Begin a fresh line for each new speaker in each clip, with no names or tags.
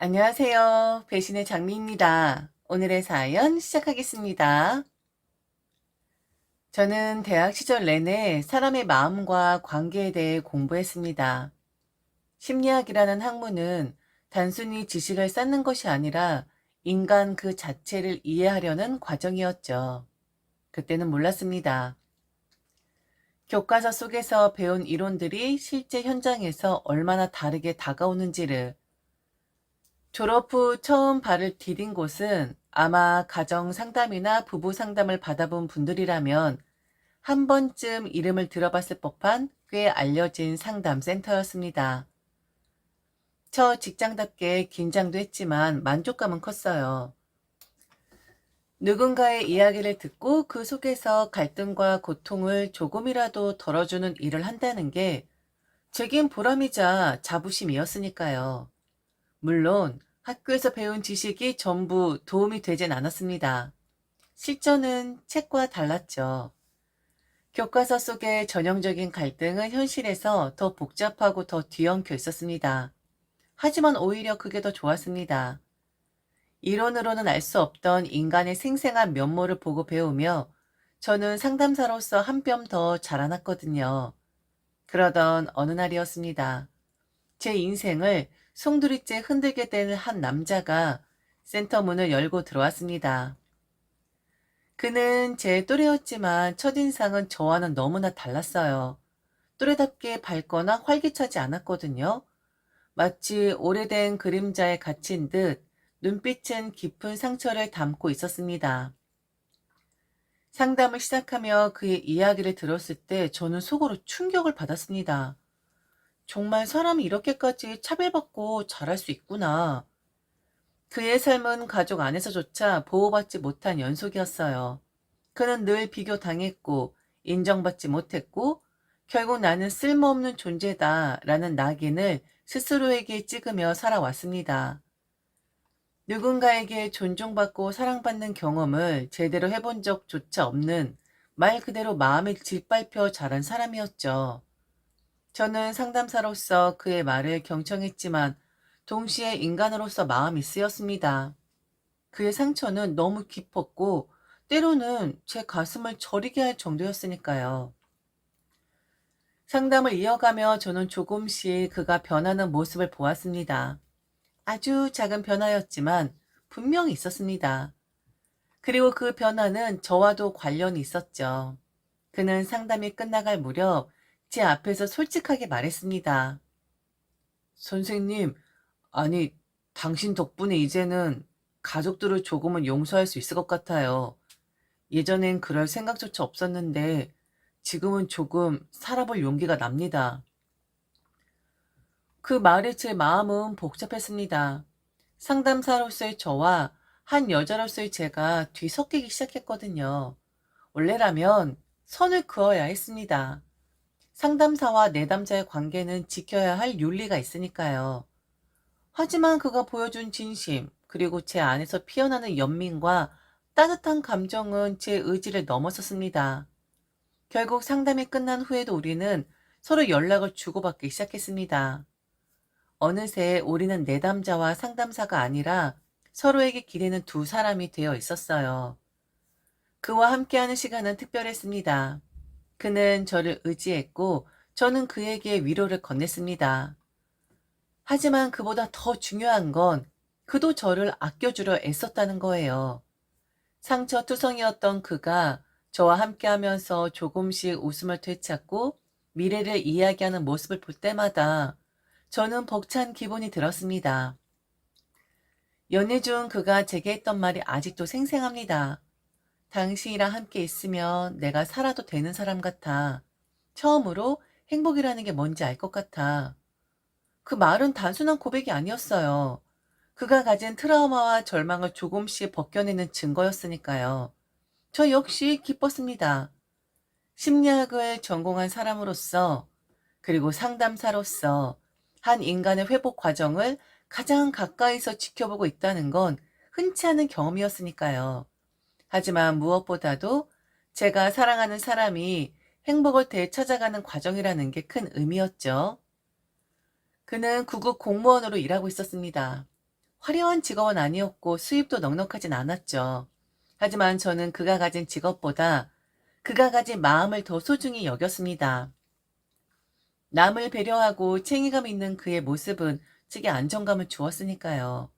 안녕하세요. 배신의 장미입니다. 오늘의 사연 시작하겠습니다. 저는 대학 시절 내내 사람의 마음과 관계에 대해 공부했습니다. 심리학이라는 학문은 단순히 지식을 쌓는 것이 아니라 인간 그 자체를 이해하려는 과정이었죠. 그때는 몰랐습니다. 교과서 속에서 배운 이론들이 실제 현장에서 얼마나 다르게 다가오는지를. 졸업 후 처음 발을 디딘 곳은 아마 가정 상담이나 부부 상담을 받아본 분들이라면 한 번쯤 이름을 들어봤을 법한 꽤 알려진 상담센터였습니다. 저 직장답게 긴장도 했지만 만족감은 컸어요. 누군가의 이야기를 듣고 그 속에서 갈등과 고통을 조금이라도 덜어주는 일을 한다는 게 제겐 보람이자 자부심이었으니까요. 물론 학교에서 배운 지식이 전부 도움이 되진 않았습니다. 실전은 책과 달랐죠. 교과서 속의 전형적인 갈등은 현실에서 더 복잡하고 더 뒤엉켜 있었습니다. 하지만 오히려 그게 더 좋았습니다. 이론으로는 알 수 없던 인간의 생생한 면모를 보고 배우며 저는 상담사로서 한 뼘 더 자라났거든요. 그러던 어느 날이었습니다. 제 인생을 송두리째 흔들게 된 한 남자가 센터 문을 열고 들어왔습니다. 그는 제 또래였지만 첫인상은 저와는 너무나 달랐어요. 또래답게 밝거나 활기차지 않았거든요. 마치 오래된 그림자에 갇힌 듯 눈빛은 깊은 상처를 담고 있었습니다. 상담을 시작하며 그의 이야기를 들었을 때 저는 속으로 충격을 받았습니다. 정말 사람이 이렇게까지 차별받고 자랄 수 있구나. 그의 삶은 가족 안에서조차 보호받지 못한 연속이었어요. 그는 늘 비교당했고 인정받지 못했고 결국 나는 쓸모없는 존재다라는 낙인을 스스로에게 찍으며 살아왔습니다. 누군가에게 존중받고 사랑받는 경험을 제대로 해본 적조차 없는 말 그대로 마음을 짓밟혀 자란 사람이었죠. 저는 상담사로서 그의 말을 경청했지만 동시에 인간으로서 마음이 쓰였습니다. 그의 상처는 너무 깊었고 때로는 제 가슴을 저리게 할 정도였으니까요. 상담을 이어가며 저는 조금씩 그가 변하는 모습을 보았습니다. 아주 작은 변화였지만 분명히 있었습니다. 그리고 그 변화는 저와도 관련이 있었죠. 그는 상담이 끝나갈 무렵 제 앞에서 솔직하게 말했습니다. 선생님, 아니, 당신 덕분에 이제는 가족들을 조금은 용서할 수 있을 것 같아요. 예전엔 그럴 생각조차 없었는데 지금은 조금 살아볼 용기가 납니다. 그 말에 제 마음은 복잡했습니다. 상담사로서의 저와 한 여자로서의 제가 뒤섞이기 시작했거든요. 원래라면 선을 그어야 했습니다. 상담사와 내담자의 관계는 지켜야 할 윤리가 있으니까요. 하지만 그가 보여준 진심, 그리고 제 안에서 피어나는 연민과 따뜻한 감정은 제 의지를 넘어섰습니다. 결국 상담이 끝난 후에도 우리는 서로 연락을 주고받기 시작했습니다. 어느새 우리는 내담자와 상담사가 아니라 서로에게 기대는 두 사람이 되어 있었어요. 그와 함께하는 시간은 특별했습니다. 그는 저를 의지했고 저는 그에게 위로를 건넸습니다. 하지만 그보다 더 중요한 건 그도 저를 아껴주려 애썼다는 거예요. 상처투성이었던 그가 저와 함께하면서 조금씩 웃음을 되찾고 미래를 이야기하는 모습을 볼 때마다 저는 벅찬 기분이 들었습니다. 연애 중 그가 제게 했던 말이 아직도 생생합니다. 당신이랑 함께 있으면 내가 살아도 되는 사람 같아. 처음으로 행복이라는 게 뭔지 알 것 같아. 그 말은 단순한 고백이 아니었어요. 그가 가진 트라우마와 절망을 조금씩 벗겨내는 증거였으니까요. 저 역시 기뻤습니다. 심리학을 전공한 사람으로서 그리고 상담사로서 한 인간의 회복 과정을 가장 가까이서 지켜보고 있다는 건 흔치 않은 경험이었으니까요. 하지만 무엇보다도 제가 사랑하는 사람이 행복을 되찾아가는 과정이라는 게 큰 의미였죠. 그는 구급 공무원으로 일하고 있었습니다. 화려한 직업은 아니었고 수입도 넉넉하진 않았죠. 하지만 저는 그가 가진 직업보다 그가 가진 마음을 더 소중히 여겼습니다. 남을 배려하고 책임감 있는 그의 모습은 제게 안정감을 주었으니까요.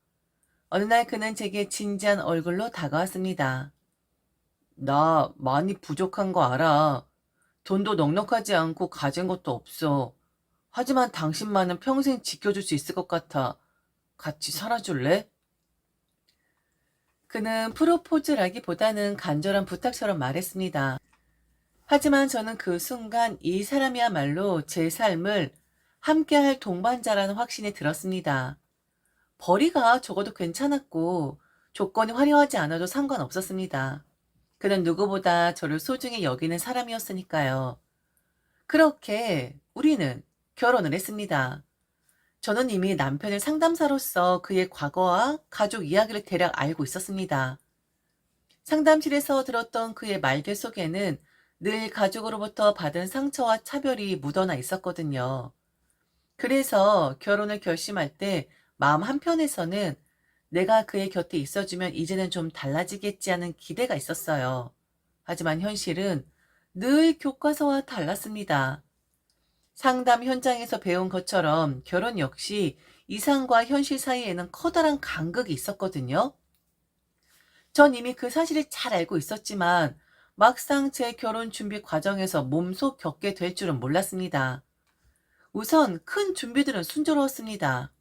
어느 날 그는 제게 진지한 얼굴로 다가왔습니다. 나 많이 부족한 거 알아. 돈도 넉넉하지 않고 가진 것도 없어. 하지만 당신만은 평생 지켜줄 수 있을 것 같아. 같이 살아줄래? 그는 프로포즈라기보다는 간절한 부탁처럼 말했습니다. 하지만 저는 그 순간 이 사람이야말로 제 삶을 함께할 동반자라는 확신이 들었습니다. 벌이가 적어도 괜찮았고 조건이 화려하지 않아도 상관없었습니다. 그는 누구보다 저를 소중히 여기는 사람이었으니까요. 그렇게 우리는 결혼을 했습니다. 저는 이미 남편의 상담사로서 그의 과거와 가족 이야기를 대략 알고 있었습니다. 상담실에서 들었던 그의 말들 속에는 늘 가족으로부터 받은 상처와 차별이 묻어나 있었거든요. 그래서 결혼을 결심할 때 마음 한편에서는 내가 그의 곁에 있어주면 이제는 좀 달라지겠지 하는 기대가 있었어요. 하지만 현실은 늘 교과서와 달랐습니다. 상담 현장에서 배운 것처럼 결혼 역시 이상과 현실 사이에는 커다란 간극이 있었거든요. 전 이미 그 사실을 잘 알고 있었지만 막상 제 결혼 준비 과정에서 몸소 겪게 될 줄은 몰랐습니다. 우선 큰 준비들은 순조로웠습니다.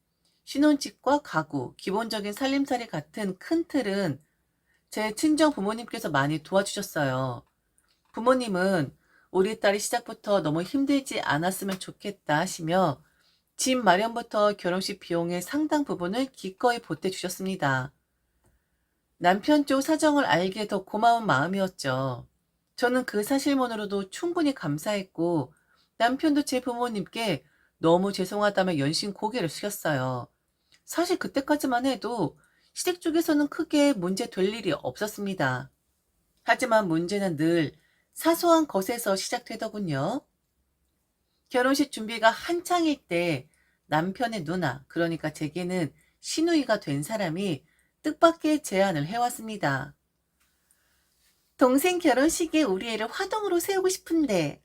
신혼집과 가구, 기본적인 살림살이 같은 큰 틀은 제 친정 부모님께서 많이 도와주셨어요. 부모님은 우리 딸이 시작부터 너무 힘들지 않았으면 좋겠다 하시며 집 마련부터 결혼식 비용의 상당 부분을 기꺼이 보태주셨습니다. 남편 쪽 사정을 알기에 더 고마운 마음이었죠. 저는 그 사실만으로도 충분히 감사했고 남편도 제 부모님께 너무 죄송하다며 연신 고개를 숙였어요. 사실 그때까지만 해도 시댁 쪽에서는 크게 문제 될 일이 없었습니다. 하지만 문제는 늘 사소한 것에서 시작되더군요. 결혼식 준비가 한창일 때 남편의 누나, 그러니까 제게는 시누이가 된 사람이 뜻밖의 제안을 해왔습니다. 동생 결혼식에 우리 애를 화동으로 세우고 싶은데,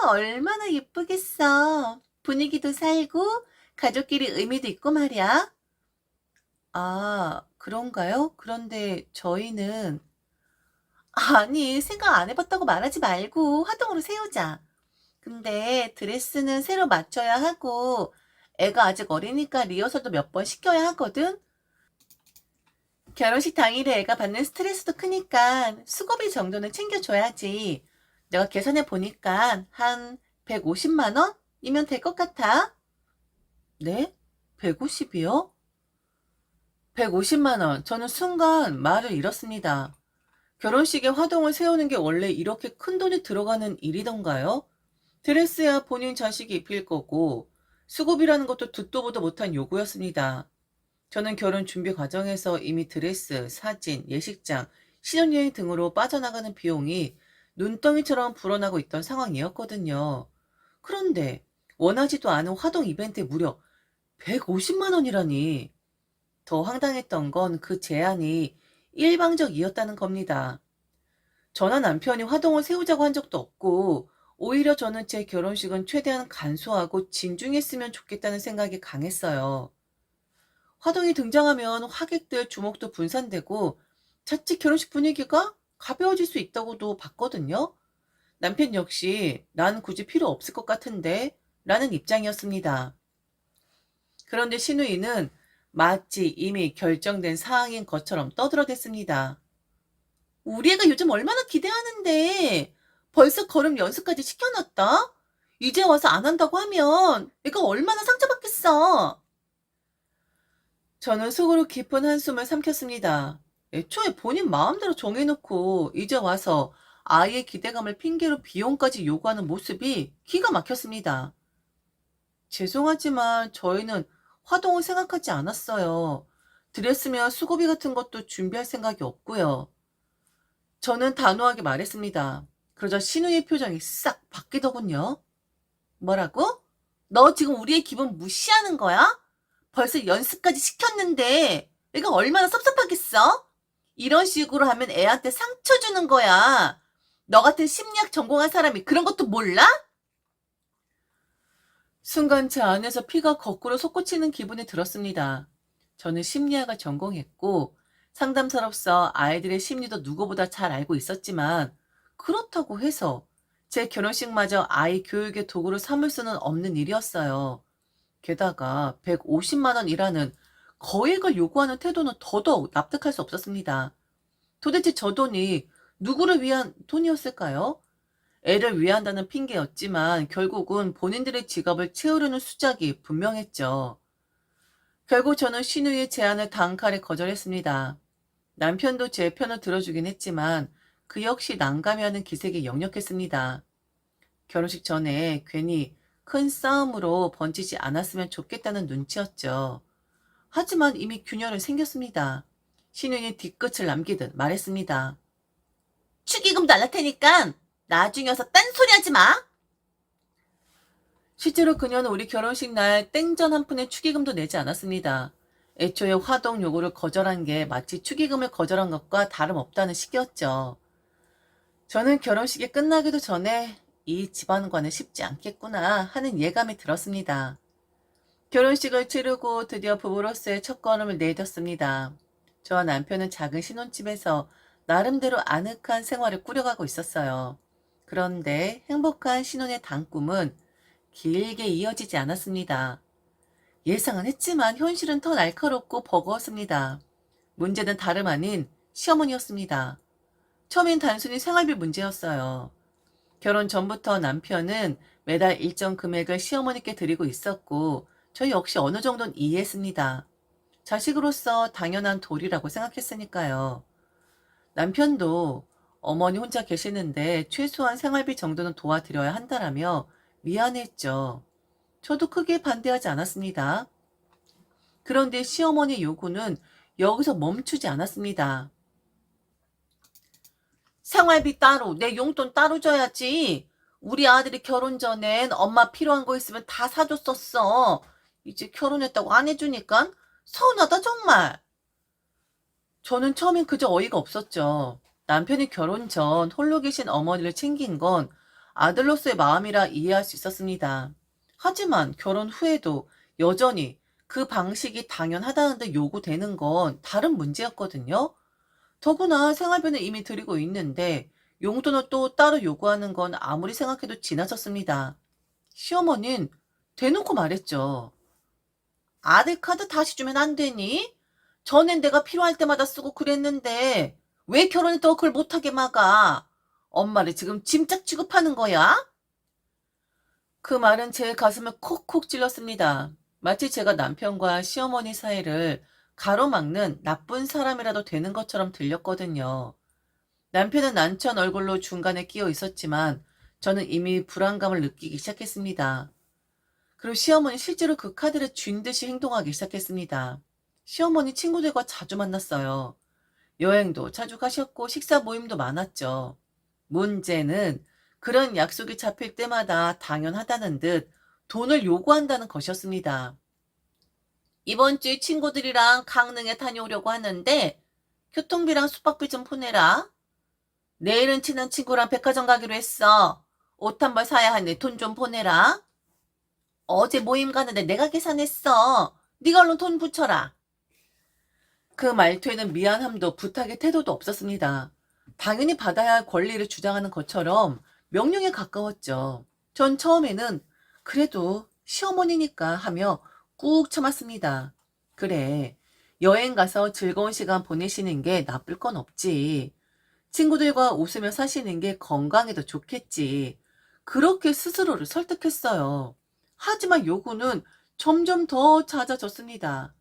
얼마나 예쁘겠어. 분위기도 살고, 가족끼리 의미도 있고 말이야. 아, 그런가요? 그런데 저희는, 아니, 생각 안 해봤다고 말하지 말고 화동으로 세우자. 근데 드레스는 새로 맞춰야 하고, 애가 아직 어리니까 리허설도 몇 번 시켜야 하거든? 결혼식 당일에 애가 받는 스트레스도 크니까 수고비 정도는 챙겨줘야지. 내가 계산해 보니까 한 150만 원이면 될 것 같아. 네? 150이요? 150만 원. 저는 순간 말을 잃었습니다. 결혼식에 화동을 세우는 게 원래 이렇게 큰 돈이 들어가는 일이던가요? 드레스야 본인 자식이 입힐 거고 수고비라는 것도 듣도 보도 못한 요구였습니다. 저는 결혼 준비 과정에서 이미 드레스, 사진, 예식장, 신혼여행 등으로 빠져나가는 비용이 눈덩이처럼 불어나고 있던 상황이었거든요. 그런데 원하지도 않은 화동 이벤트에 무려 150만 원이라니. 더 황당했던 건 그 제안이 일방적이었다는 겁니다. 저나 남편이 화동을 세우자고 한 적도 없고 오히려 저는 제 결혼식은 최대한 간소하고 진중했으면 좋겠다는 생각이 강했어요. 화동이 등장하면 하객들 주목도 분산되고 자칫 결혼식 분위기가 가벼워질 수 있다고도 봤거든요. 남편 역시 난 굳이 필요 없을 것 같은데 라는 입장이었습니다. 그런데 신우이는 마치 이미 결정된 사항인 것처럼 떠들어댔습니다. 우리 애가 요즘 얼마나 기대하는데 벌써 걸음 연습까지 시켜놨다? 이제 와서 안 한다고 하면 애가 얼마나 상처받겠어. 저는 속으로 깊은 한숨을 삼켰습니다. 애초에 본인 마음대로 정해놓고 이제 와서 아이의 기대감을 핑계로 비용까지 요구하는 모습이 기가 막혔습니다. 죄송하지만 저희는 화동을 생각하지 않았어요. 드레스며 수고비 같은 것도 준비할 생각이 없고요. 저는 단호하게 말했습니다. 그러자 신우의 표정이 싹 바뀌더군요. 뭐라고? 너 지금 우리의 기분 무시하는 거야? 벌써 연습까지 시켰는데 내가 얼마나 섭섭하겠어? 이런 식으로 하면 애한테 상처 주는 거야. 너 같은 심리학 전공한 사람이 그런 것도 몰라? 순간 제 안에서 피가 거꾸로 솟구치는 기분이 들었습니다. 저는 심리학을 전공했고 상담사로서 아이들의 심리도 누구보다 잘 알고 있었지만 그렇다고 해서 제 결혼식마저 아이 교육의 도구로 삼을 수는 없는 일이었어요. 게다가 150만 원이라는 거액을 요구하는 태도는 더더욱 납득할 수 없었습니다. 도대체 저 돈이 누구를 위한 돈이었을까요? 애를 위한다는 핑계였지만 결국은 본인들의 지갑을 채우려는 수작이 분명했죠. 결국 저는 신우의 제안을 단칼에 거절했습니다. 남편도 제 편을 들어주긴 했지만 그 역시 난감해하는 기색이 역력했습니다. 결혼식 전에 괜히 큰 싸움으로 번지지 않았으면 좋겠다는 눈치였죠. 하지만 이미 균열은 생겼습니다. 신우는 뒤끝을 남기듯 말했습니다. 축의금 달랄 테니까 나중에 와서 딴소리 하지 마. 실제로 그녀는 우리 결혼식 날 땡전 한 푼의 축의금도 내지 않았습니다. 애초에 화동 요구를 거절한 게 마치 축의금을 거절한 것과 다름없다는 식이었죠. 저는 결혼식이 끝나기도 전에 이 집안과는 쉽지 않겠구나 하는 예감이 들었습니다. 결혼식을 치르고 드디어 부부로서의 첫걸음을 내딛었습니다. 저와 남편은 작은 신혼집에서 나름대로 아늑한 생활을 꾸려가고 있었어요. 그런데 행복한 신혼의 단꿈은 길게 이어지지 않았습니다. 예상은 했지만 현실은 더 날카롭고 버거웠습니다. 문제는 다름 아닌 시어머니였습니다. 처음엔 단순히 생활비 문제였어요. 결혼 전부터 남편은 매달 일정 금액을 시어머니께 드리고 있었고 저 역시 어느 정도는 이해했습니다. 자식으로서 당연한 도리라고 생각했으니까요. 남편도 어머니 혼자 계시는데 최소한 생활비 정도는 도와드려야 한다라며 미안했죠. 저도 크게 반대하지 않았습니다. 그런데 시어머니 요구는 여기서 멈추지 않았습니다. 생활비 따로, 내 용돈 따로 줘야지. 우리 아들이 결혼 전엔 엄마 필요한 거 있으면 다 사줬었어. 이제 결혼했다고 안 해주니까 서운하다 정말. 저는 처음엔 그저 어이가 없었죠. 남편이 결혼 전 홀로 계신 어머니를 챙긴 건 아들로서의 마음이라 이해할 수 있었습니다. 하지만 결혼 후에도 여전히 그 방식이 당연하다는 데 요구되는 건 다른 문제였거든요. 더구나 생활비는 이미 드리고 있는데 용돈을 또 따로 요구하는 건 아무리 생각해도 지나쳤습니다. 시어머니는 대놓고 말했죠. 아들 카드 다시 주면 안 되니? 전엔 내가 필요할 때마다 쓰고 그랬는데 왜 결혼했다고 그걸 못하게 막아? 엄마를 지금 짐짝 취급하는 거야? 그 말은 제 가슴을 콕콕 찔렀습니다. 마치 제가 남편과 시어머니 사이를 가로막는 나쁜 사람이라도 되는 것처럼 들렸거든요. 남편은 난처한 얼굴로 중간에 끼어 있었지만 저는 이미 불안감을 느끼기 시작했습니다. 그리고 시어머니 실제로 그 카드를 쥔 듯이 행동하기 시작했습니다. 시어머니 친구들과 자주 만났어요. 여행도 자주 가셨고 식사 모임도 많았죠. 문제는 그런 약속이 잡힐 때마다 당연하다는 듯 돈을 요구한다는 것이었습니다. 이번 주에 친구들이랑 강릉에 다녀오려고 하는데 교통비랑 숙박비 좀 보내라. 내일은 친한 친구랑 백화점 가기로 했어. 옷 한 벌 사야 하는데 돈 좀 보내라. 어제 모임 가는데 내가 계산했어. 네가 얼른 돈 붙여라. 그 말투에는 미안함도 부탁의 태도도 없었습니다. 당연히 받아야 할 권리를 주장하는 것처럼 명령에 가까웠죠. 전 처음에는 그래도 시어머니니까 하며 꾹 참았습니다. 그래, 여행 가서 즐거운 시간 보내시는 게 나쁠 건 없지. 친구들과 웃으며 사시는 게 건강에도 좋겠지. 그렇게 스스로를 설득했어요. 하지만 요구는 점점 더 잦아졌습니다.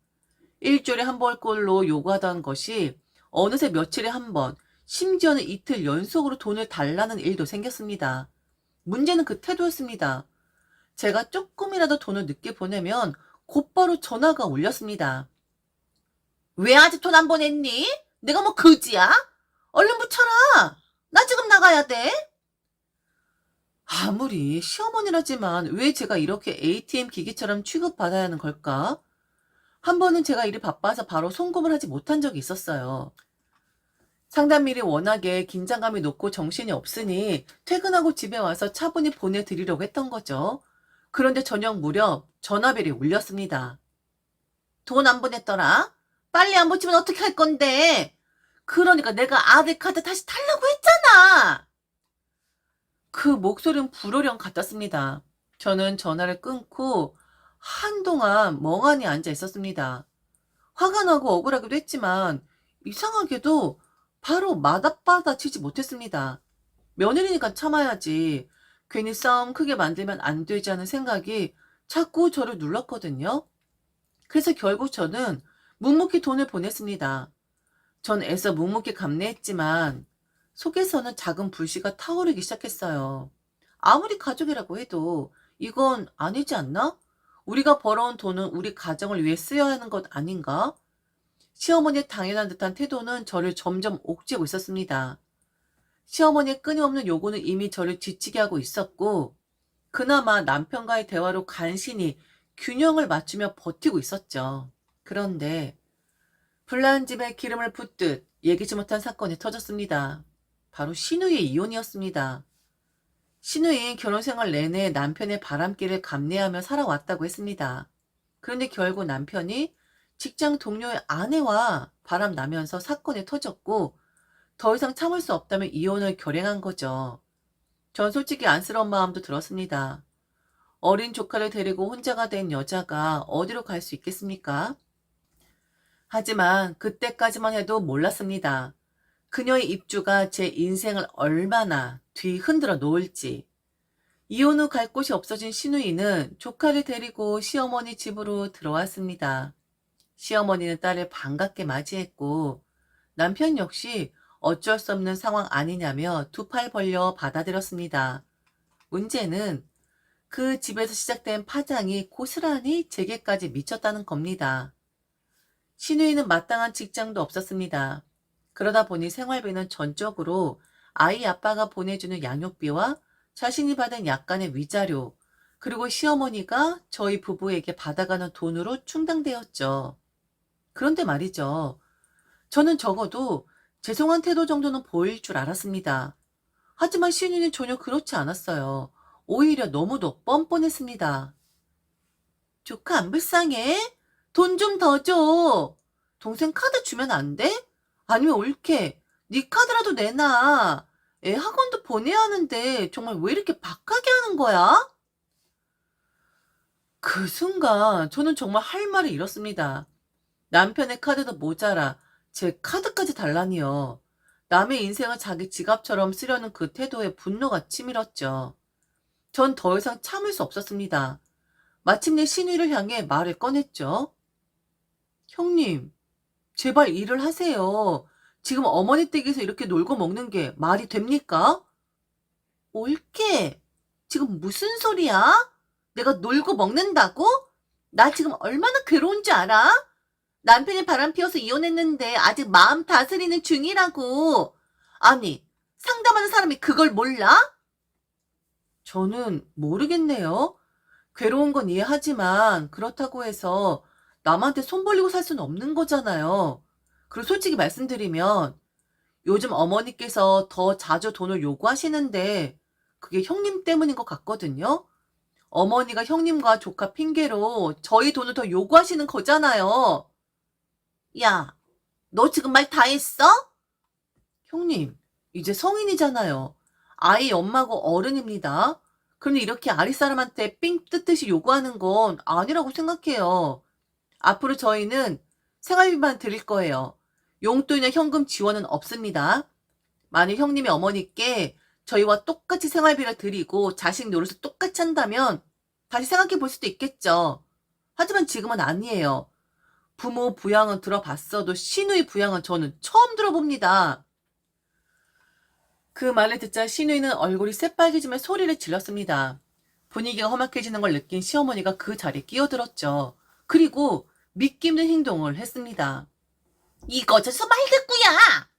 일주일에 한 번꼴로 요구하던 것이 어느새 며칠에 한 번, 심지어는 이틀 연속으로 돈을 달라는 일도 생겼습니다. 문제는 그 태도였습니다. 제가 조금이라도 돈을 늦게 보내면 곧바로 전화가 울렸습니다. 왜 아직 돈 안 보냈니? 내가 뭐 그지야? 얼른 붙여라. 나 지금 나가야 돼. 아무리 시어머니라지만 왜 제가 이렇게 ATM 기기처럼 취급받아야 하는 걸까? 한 번은 제가 일이 바빠서 바로 송금을 하지 못한 적이 있었어요. 상담일이 워낙에 긴장감이 높고 정신이 없으니 퇴근하고 집에 와서 차분히 보내드리려고 했던 거죠. 그런데 저녁 무렵 전화벨이 울렸습니다. 돈 안 보냈더라? 빨리 안 붙이면 어떻게 할 건데? 그러니까 내가 아들 카드 다시 달라고 했잖아! 그 목소리는 불호령 같았습니다. 저는 전화를 끊고 한동안 멍하니 앉아 있었습니다. 화가 나고 억울하기도 했지만 이상하게도 바로 맞아받아치지 못했습니다. 며느리니까 참아야지. 괜히 싸움 크게 만들면 안 되지 하는 생각이 자꾸 저를 눌렀거든요. 그래서 결국 저는 묵묵히 돈을 보냈습니다. 전 애써 묵묵히 감내했지만 속에서는 작은 불씨가 타오르기 시작했어요. 아무리 가족이라고 해도 이건 아니지 않나? 우리가 벌어온 돈은 우리 가정을 위해 쓰여야 하는 것 아닌가? 시어머니의 당연한 듯한 태도는 저를 점점 옥죄고 있었습니다. 시어머니의 끊임없는 요구는 이미 저를 지치게 하고 있었고, 그나마 남편과의 대화로 간신히 균형을 맞추며 버티고 있었죠. 그런데 불난 집에 기름을 붓듯 예기치 못한 사건이 터졌습니다. 바로 신우의 이혼이었습니다. 신우인 결혼생활 내내 남편의 바람길을 감내하며 살아왔다고 했습니다. 그런데 결국 남편이 직장 동료의 아내와 바람나면서 사건이 터졌고 더 이상 참을 수 없다며 이혼을 결행한 거죠. 전 솔직히 안쓰러운 마음도 들었습니다. 어린 조카를 데리고 혼자가 된 여자가 어디로 갈 수 있겠습니까? 하지만 그때까지만 해도 몰랐습니다. 그녀의 입주가 제 인생을 얼마나 뒤흔들어 놓을지. 이혼 후 갈 곳이 없어진 시누이는 조카를 데리고 시어머니 집으로 들어왔습니다. 시어머니는 딸을 반갑게 맞이했고 남편 역시 어쩔 수 없는 상황 아니냐며 두 팔 벌려 받아들였습니다. 문제는 그 집에서 시작된 파장이 고스란히 제게까지 미쳤다는 겁니다. 시누이는 마땅한 직장도 없었습니다. 그러다 보니 생활비는 전적으로 아이 아빠가 보내주는 양육비와 자신이 받은 약간의 위자료, 그리고 시어머니가 저희 부부에게 받아가는 돈으로 충당되었죠. 그런데 말이죠. 저는 적어도 죄송한 태도 정도는 보일 줄 알았습니다. 하지만 시누이는 전혀 그렇지 않았어요. 오히려 너무도 뻔뻔했습니다. 조카 안 불쌍해? 돈 좀 더 줘. 동생 카드 주면 안 돼? 아니면 올케 네 카드라도 내놔. 애 학원도 보내야 하는데 정말 왜 이렇게 박하게 하는 거야? 그 순간 저는 정말 할 말을 잃었습니다. 남편의 카드도 모자라 제 카드까지 달라니요. 남의 인생을 자기 지갑처럼 쓰려는 그 태도에 분노가 치밀었죠. 전 더 이상 참을 수 없었습니다. 마침내 신우이를 향해 말을 꺼냈죠. 형님, 제발 일을 하세요. 지금 어머니 댁에서 이렇게 놀고 먹는 게 말이 됩니까? 옳게. 지금 무슨 소리야? 내가 놀고 먹는다고? 나 지금 얼마나 괴로운지 알아? 남편이 바람 피워서 이혼했는데 아직 마음 다스리는 중이라고. 아니, 상담하는 사람이 그걸 몰라? 저는 모르겠네요. 괴로운 건 이해하지만 그렇다고 해서 남한테 손 벌리고 살 수는 없는 거잖아요. 그리고 솔직히 말씀드리면 요즘 어머니께서 더 자주 돈을 요구하시는데 그게 형님 때문인 것 같거든요. 어머니가 형님과 조카 핑계로 저희 돈을 더 요구하시는 거잖아요. 야, 너 지금 말 다 했어? 형님, 이제 성인이잖아요. 아이 엄마고 어른입니다. 그런데 이렇게 아랫사람한테 삥 뜯듯이 요구하는 건 아니라고 생각해요. 앞으로 저희는 생활비만 드릴 거예요. 용돈이나 현금 지원은 없습니다. 만약 형님의 어머니께 저희와 똑같이 생활비를 드리고 자식 노릇을 똑같이 한다면 다시 생각해 볼 수도 있겠죠. 하지만 지금은 아니에요. 부모 부양은 들어봤어도 시누이 부양은 저는 처음 들어봅니다. 그 말을 듣자 시누이는 얼굴이 새빨개지며 소리를 질렀습니다. 분위기가 험악해지는 걸 느낀 시어머니가 그 자리에 끼어들었죠. 그리고 믿기 힘든 행동을 했습니다. 이거 저서 말대꾸야!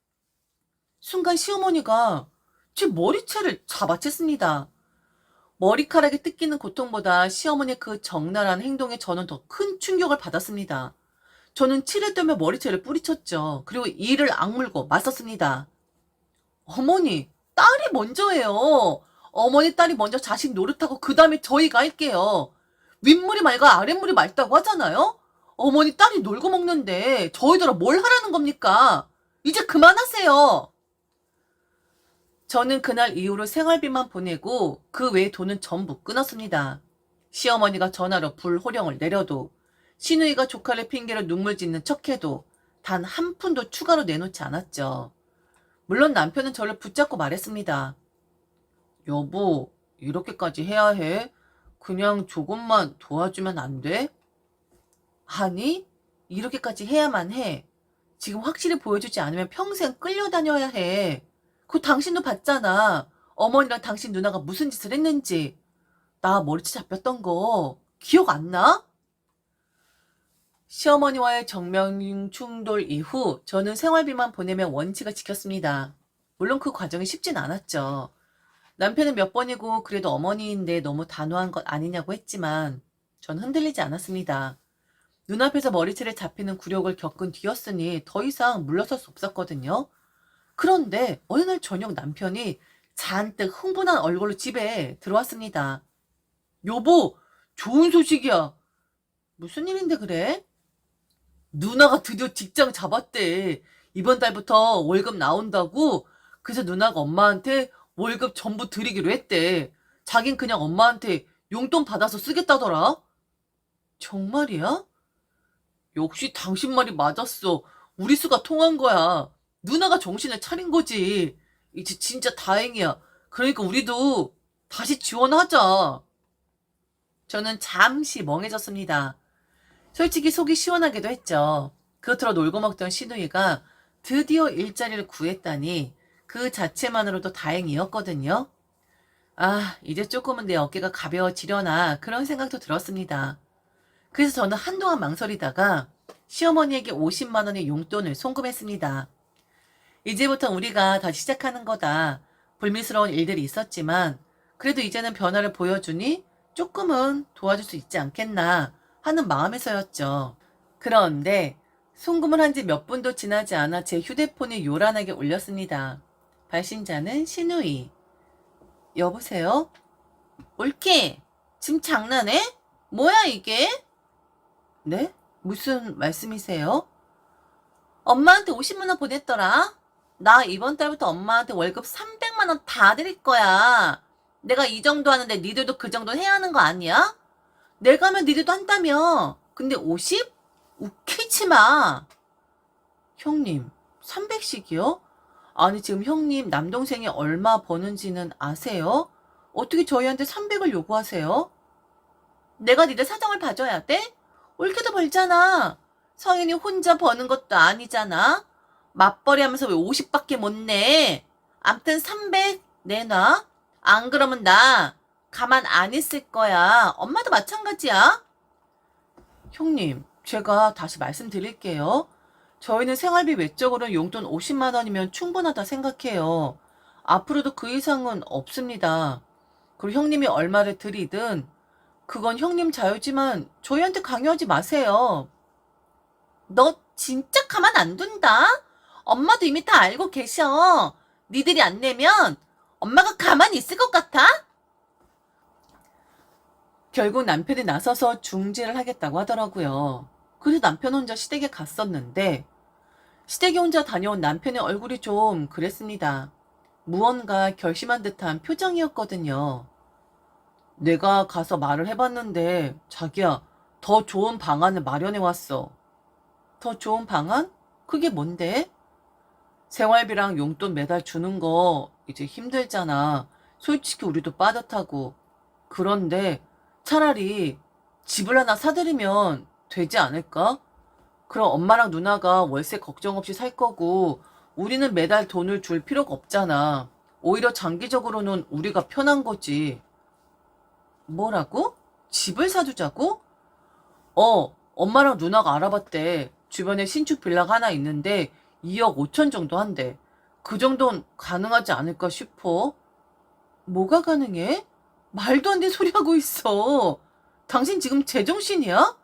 순간 시어머니가 제 머리채를 잡아챘습니다. 머리카락이 뜯기는 고통보다 시어머니의 그 적나라한 행동에 저는 더 큰 충격을 받았습니다. 저는 치를 떨며 머리채를 뿌리쳤죠. 그리고 이를 악물고 맞섰습니다. 어머니, 딸이 먼저예요. 어머니 딸이 먼저 자식 노릇하고 그 다음에 저희가 할게요. 윗물이 맑아 아랫물이 맑다고 하잖아요? 어머니 딸이 놀고 먹는데 저희들아 뭘 하라는 겁니까? 이제 그만하세요. 저는 그날 이후로 생활비만 보내고 그 외의 돈은 전부 끊었습니다. 시어머니가 전화로 불호령을 내려도 시누이가 조카를 핑계로 눈물 짓는 척해도 단 한 푼도 추가로 내놓지 않았죠. 물론 남편은 저를 붙잡고 말했습니다. 여보, 이렇게까지 해야 해? 그냥 조금만 도와주면 안 돼? 아니, 이렇게까지 해야만 해. 지금 확실히 보여주지 않으면 평생 끌려다녀야 해. 그거 당신도 봤잖아. 어머니랑 당신 누나가 무슨 짓을 했는지. 나 머리채 잡혔던 거 기억 안 나? 시어머니와의 정면 충돌 이후 저는 생활비만 보내면 원칙을 지켰습니다. 물론 그 과정이 쉽진 않았죠. 남편은 몇 번이고 그래도 어머니인데 너무 단호한 것 아니냐고 했지만 전 흔들리지 않았습니다. 눈앞에서 머리채를 잡히는 굴욕을 겪은 뒤였으니 더 이상 물러설 수 없었거든요. 그런데 어느 날 저녁 남편이 잔뜩 흥분한 얼굴로 집에 들어왔습니다. 여보, 좋은 소식이야. 무슨 일인데 그래? 누나가 드디어 직장 잡았대. 이번 달부터 월급 나온다고. 그래서 누나가 엄마한테 월급 전부 드리기로 했대. 자긴 그냥 엄마한테 용돈 받아서 쓰겠다더라. 정말이야? 역시 당신 말이 맞았어. 우리 수가 통한 거야. 누나가 정신을 차린 거지. 이제 진짜 다행이야. 그러니까 우리도 다시 지원하자. 저는 잠시 멍해졌습니다. 솔직히 속이 시원하기도 했죠. 그렇더러 놀고 먹던 시누이가 드디어 일자리를 구했다니 그 자체만으로도 다행이었거든요. 아, 이제 조금은 내 어깨가 가벼워지려나 그런 생각도 들었습니다. 그래서 저는 한동안 망설이다가 시어머니에게 50만 원의 용돈을 송금했습니다. 이제부터 우리가 다시 시작하는 거다. 불미스러운 일들이 있었지만 그래도 이제는 변화를 보여주니 조금은 도와줄 수 있지 않겠나 하는 마음에서였죠. 그런데 송금을 한 지 몇 분도 지나지 않아 제 휴대폰이 요란하게 울렸습니다. 발신자는 시누이. 여보세요? 올케, 지금 장난해? 뭐야 이게? 네? 무슨 말씀이세요? 엄마한테 50만 원 보냈더라. 나 이번 달부터 엄마한테 월급 300만 원 다 드릴 거야. 내가 이 정도 하는데 니들도 그 정도 해야 하는 거 아니야? 내가 하면 니들도 한다며. 근데 50? 웃기지 마. 형님, 300씩이요? 아니 지금 형님 남동생이 얼마 버는지는 아세요? 어떻게 저희한테 300을 요구하세요? 내가 니들 사정을 봐줘야 돼? 올케도 벌잖아. 성인이 혼자 버는 것도 아니잖아. 맞벌이 하면서 왜 50밖에 못 내? 암튼 300 내놔. 안 그러면 나 가만 안 있을 거야. 엄마도 마찬가지야. 형님, 제가 다시 말씀드릴게요. 저희는 생활비 외적으로 용돈 50만 원이면 충분하다 생각해요. 앞으로도 그 이상은 없습니다. 그리고 형님이 얼마를 드리든 그건 형님 자유지만 저희한테 강요하지 마세요. 너 진짜 가만 안 둔다? 엄마도 이미 다 알고 계셔. 니들이 안 내면 엄마가 가만히 있을 것 같아? 결국 남편이 나서서 중지를 하겠다고 하더라고요. 그래서 남편 혼자 시댁에 갔었는데 시댁에 혼자 다녀온 남편의 얼굴이 좀 그랬습니다. 무언가 결심한 듯한 표정이었거든요. 내가 가서 말을 해봤는데 자기야, 더 좋은 방안을 마련해왔어. 더 좋은 방안? 그게 뭔데? 생활비랑 용돈 매달 주는 거 이제 힘들잖아. 솔직히 우리도 빠듯하고. 그런데 차라리 집을 하나 사드리면 되지 않을까? 그럼 엄마랑 누나가 월세 걱정 없이 살 거고 우리는 매달 돈을 줄 필요가 없잖아. 오히려 장기적으로는 우리가 편한 거지. 뭐라고? 집을 사주자고? 엄마랑 누나가 알아봤대. 주변에 신축 빌라가 하나 있는데 2억 5천 정도 한대. 그 정도는 가능하지 않을까 싶어. 뭐가 가능해? 말도 안 되는 소리 하고 있어. 당신 지금 제정신이야?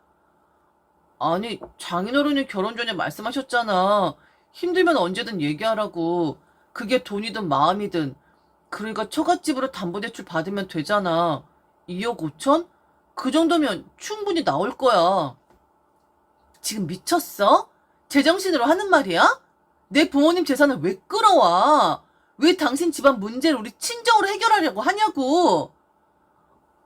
아니, 장인어른이 결혼 전에 말씀하셨잖아. 힘들면 언제든 얘기하라고. 그게 돈이든 마음이든. 그러니까 처갓집으로 담보대출 받으면 되잖아. 2억 5천? 그 정도면 충분히 나올 거야. 지금 미쳤어? 제정신으로 하는 말이야? 내 부모님 재산을 왜 끌어와? 왜 당신 집안 문제를 우리 친정으로 해결하려고 하냐고?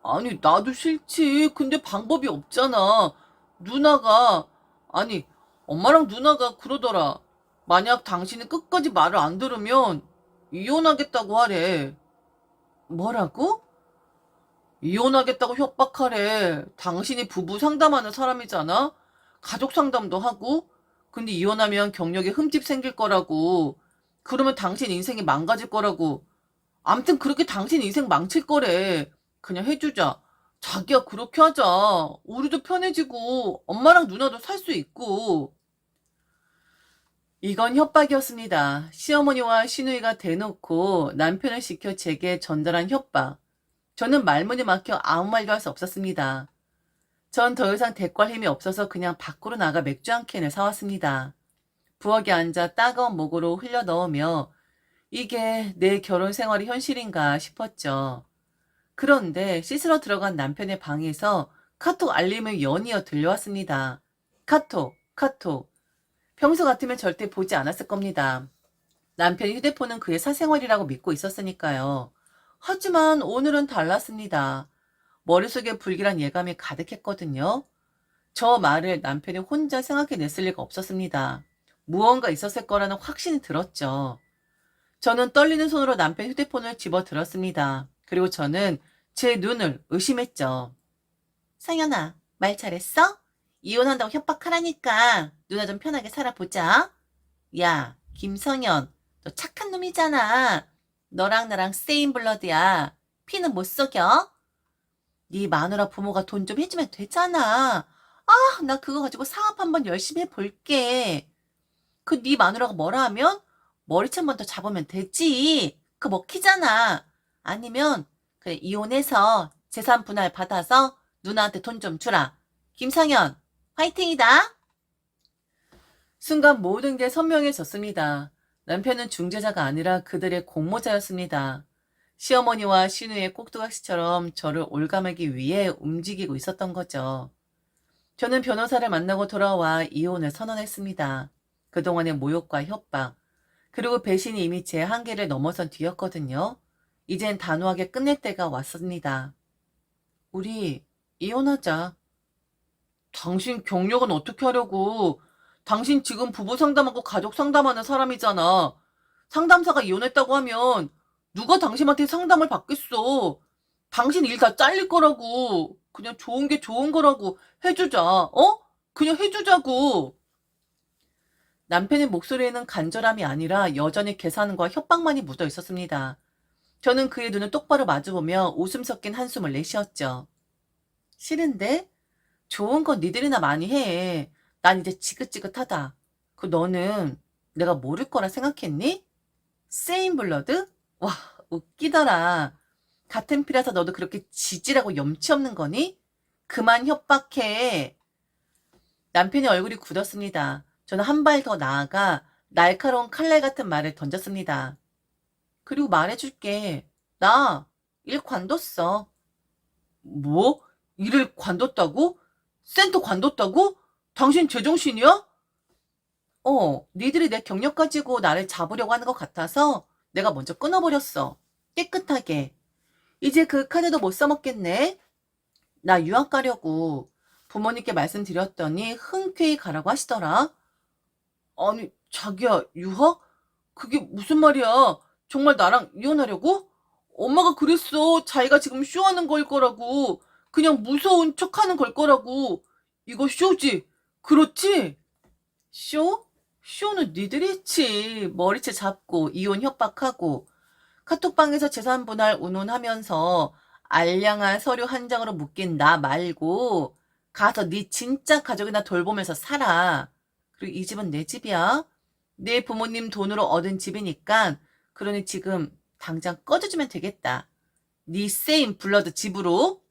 아니, 나도 싫지. 근데 방법이 없잖아. 누나가, 아니, 엄마랑 누나가 그러더라. 만약 당신이 끝까지 말을 안 들으면 이혼하겠다고 하래. 뭐라고? 이혼하겠다고 협박하래. 당신이 부부 상담하는 사람이잖아? 가족 상담도 하고? 근데 이혼하면 경력에 흠집 생길 거라고. 그러면 당신 인생이 망가질 거라고. 암튼 그렇게 당신 인생 망칠 거래. 그냥 해주자. 자기야, 그렇게 하자. 우리도 편해지고, 엄마랑 누나도 살 수 있고. 이건 협박이었습니다. 시어머니와 시누이가 대놓고 남편을 시켜 제게 전달한 협박. 저는 말문이 막혀 아무 말도 할 수 없었습니다. 전 더 이상 대꾸할 힘이 없어서 그냥 밖으로 나가 맥주 한 캔을 사왔습니다. 부엌에 앉아 따가운 목으로 흘려 넣으며 이게 내 결혼 생활의 현실인가 싶었죠. 그런데 씻으러 들어간 남편의 방에서 카톡 알림을 연이어 들려왔습니다. 카톡, 카톡. 평소 같으면 절대 보지 않았을 겁니다. 남편이 휴대폰은 그의 사생활이라고 믿고 있었으니까요. 하지만 오늘은 달랐습니다. 머릿속에 불길한 예감이 가득했거든요. 저 말을 남편이 혼자 생각해냈을 리가 없었습니다. 무언가 있었을 거라는 확신이 들었죠. 저는 떨리는 손으로 남편 휴대폰을 집어들었습니다. 그리고 저는 제 눈을 의심했죠. 상현아, 말 잘했어? 이혼한다고 협박하라니까 누나 좀 편하게 살아보자. 야, 김성현, 너 착한 놈이잖아. 너랑 나랑 세임 블러드야. 피는 못 속여? 네 마누라 부모가 돈 좀 해주면 되잖아. 아, 나 그거 가지고 사업 한번 열심히 해볼게. 그 네 마누라가 뭐라 하면 머리채 한 번 더 잡으면 되지. 그 먹히잖아. 아니면 그래 이혼해서 재산 분할 받아서 누나한테 돈 좀 주라. 김상현, 화이팅이다. 순간 모든 게 선명해졌습니다. 남편은 중재자가 아니라 그들의 공모자였습니다. 시어머니와 시누이의 꼭두각시처럼 저를 올감하기 위해 움직이고 있었던 거죠. 저는 변호사를 만나고 돌아와 이혼을 선언했습니다. 그동안의 모욕과 협박, 그리고 배신이 이미 제 한계를 넘어선 뒤였거든요. 이젠 단호하게 끝낼 때가 왔습니다. 우리 이혼하자. 당신 경력은 어떻게 하려고? 당신 지금 부부 상담하고 가족 상담하는 사람이잖아. 상담사가 이혼했다고 하면 누가 당신한테 상담을 받겠어? 당신 일 다 잘릴 거라고. 그냥 좋은 게 좋은 거라고 해주자. 어? 그냥 해주자고. 남편의 목소리에는 간절함이 아니라 여전히 계산과 협박만이 묻어 있었습니다. 저는 그의 눈을 똑바로 마주보며 웃음 섞인 한숨을 내쉬었죠. 싫은데? 좋은 건 니들이나 많이 해. 난 이제 지긋지긋하다. 그 너는 내가 모를 거라 생각했니? 세임 블러드? 와, 웃기더라. 같은 피라서 너도 그렇게 지질하고 염치 없는 거니? 그만 협박해. 남편의 얼굴이 굳었습니다. 저는 한 발 더 나아가 날카로운 칼날 같은 말을 던졌습니다. 그리고 말해줄게. 나 일 관뒀어. 뭐? 일을 관뒀다고? 센터 관뒀다고? 당신 제정신이야? 니들이 내 경력 가지고 나를 잡으려고 하는 것 같아서 내가 먼저 끊어버렸어. 깨끗하게. 이제 그 카드도 못 써먹겠네. 나 유학 가려고 부모님께 말씀드렸더니 흔쾌히 가라고 하시더라. 아니, 자기야, 유학? 그게 무슨 말이야? 정말 나랑 이혼하려고? 엄마가 그랬어. 자기가 지금 쇼하는 걸 거라고. 그냥 무서운 척하는 걸 거라고. 이거 쇼지? 그렇지? 쇼? 쇼는 니들이 했지. 머리채 잡고 이혼 협박하고 카톡방에서 재산 분할 운운하면서 알량한 서류 한 장으로 묶인 나 말고 가서 네 진짜 가족이나 돌보면서 살아. 그리고 이 집은 내 집이야. 내 부모님 돈으로 얻은 집이니까 그러니 지금 당장 꺼져주면 되겠다. 네 세임 블러드 집으로.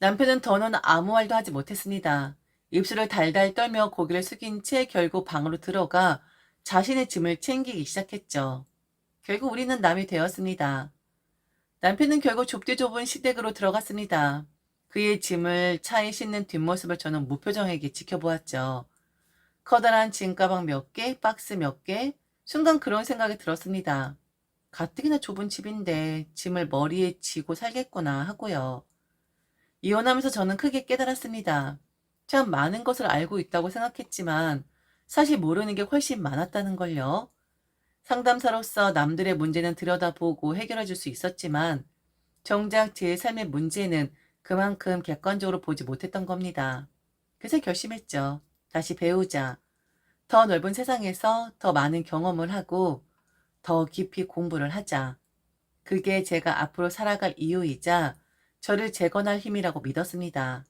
남편은 더는 아무 말도 하지 못했습니다. 입술을 달달 떨며 고개를 숙인 채 결국 방으로 들어가 자신의 짐을 챙기기 시작했죠. 결국 우리는 남이 되었습니다. 남편은 결국 좁디 좁은 시댁으로 들어갔습니다. 그의 짐을 차에 싣는 뒷모습을 저는 무표정하게 지켜보았죠. 커다란 짐가방 몇 개, 박스 몇 개, 순간 그런 생각이 들었습니다. 가뜩이나 좁은 집인데 짐을 머리에 지고 살겠구나 하고요. 이혼하면서 저는 크게 깨달았습니다. 참 많은 것을 알고 있다고 생각했지만 사실 모르는 게 훨씬 많았다는 걸요. 상담사로서 남들의 문제는 들여다보고 해결해 줄 수 있었지만 정작 제 삶의 문제는 그만큼 객관적으로 보지 못했던 겁니다. 그래서 결심했죠. 다시 배우자. 더 넓은 세상에서 더 많은 경험을 하고 더 깊이 공부를 하자. 그게 제가 앞으로 살아갈 이유이자 저를 재건할 힘이라고 믿었습니다.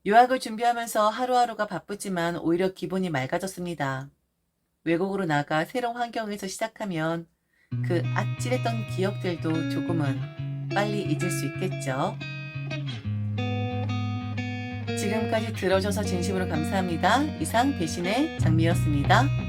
유학을 준비하면서 하루하루가 바쁘지만 오히려 기분이 맑아졌습니다. 외국으로 나가 새로운 환경에서 시작하면 그 아찔했던 기억들도 조금은 빨리 잊을 수 있겠죠. 지금까지 들어줘서 진심으로 감사합니다. 이상 배신의 장미였습니다.